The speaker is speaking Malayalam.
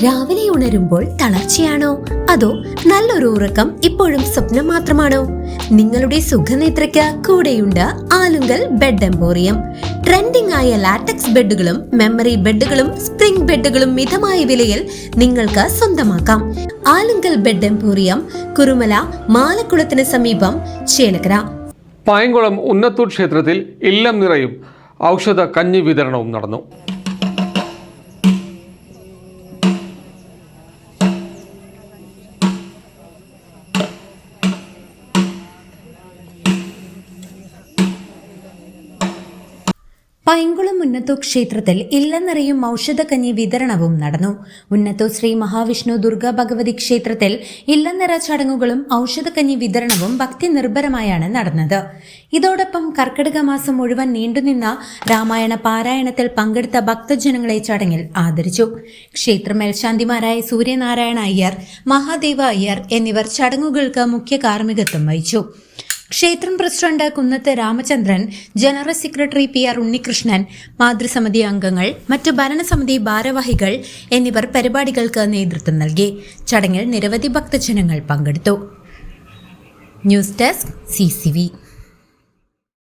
രാവിലെ ഉണരുമ്പോൾ തളർച്ചയാണോ അതോ നല്ലൊരു ഉറക്കം ഇപ്പോഴും സ്വപ്നം മാത്രമാണോ? നിങ്ങളുടെ സുഖനിദ്രയ്ക്ക് കൂടെയുണ്ട് ആലുങ്കൽ ബെഡ് എംപോറിയം. ട്രെൻഡിംഗ് ആയ ലാറ്റക്സ് ബെഡുകളും മെമ്മറി ബെഡുകളും സ്പ്രിംഗ് ബെഡുകളും മിതമായ വിലയിൽ നിങ്ങൾക്ക് സ്വന്തമാക്കാം. ആലുങ്കൽ ബെഡ് എംപോറിയം, കുറുമല മാലക്കുളത്തിന് സമീപം, ചേലക്കര. പായംകുളം ഉന്നത്തൂർ ക്ഷേത്രത്തിൽ ഇല്ലം നിറയും ഔഷധ കഞ്ഞി വിതരണവും നടന്നു. പൈങ്കുളം ഉന്നത്തൂർ ക്ഷേത്രത്തിൽ ഇല്ലനിറയും ഔഷധക്കഞ്ഞി വിതരണവും നടന്നു. ഉന്നത്തൂർ ശ്രീ മഹാവിഷ്ണു ദുർഗാ ഭഗവതി ക്ഷേത്രത്തിൽ ഇല്ലനിറ ചടങ്ങുകളും ഔഷധക്കഞ്ഞി വിതരണവും ഭക്തി നിർഭരമായാണ് നടന്നത്. ഇതോടൊപ്പം കർക്കിടക മാസം മുഴുവൻ നീണ്ടുനിന്ന രാമായണ പാരായണത്തിൽ പങ്കെടുത്ത ഭക്തജനങ്ങളെ ചടങ്ങിൽ ആദരിച്ചു. ക്ഷേത്ര മേൽശാന്തിമാരായ സൂര്യനാരായണ അയ്യർ, മഹാദേവ അയ്യർ എന്നിവർ ചടങ്ങുകൾക്ക് മുഖ്യ കാർമ്മികത്വം വഹിച്ചു. ക്ഷേത്രം president Kunnath Ramachandran, general secretary PR Unnikrishnan, മാതൃസമിതി അംഗങ്ങൾ, മറ്റ് ഭരണസമിതി ഭാരവാഹികൾ എന്നിവർ പരിപാടികൾക്ക് നേതൃത്വം നൽകി. ചടങ്ങിൽ നിരവധി ഭക്തജനങ്ങൾ പങ്കെടുത്തു. News desk CCV.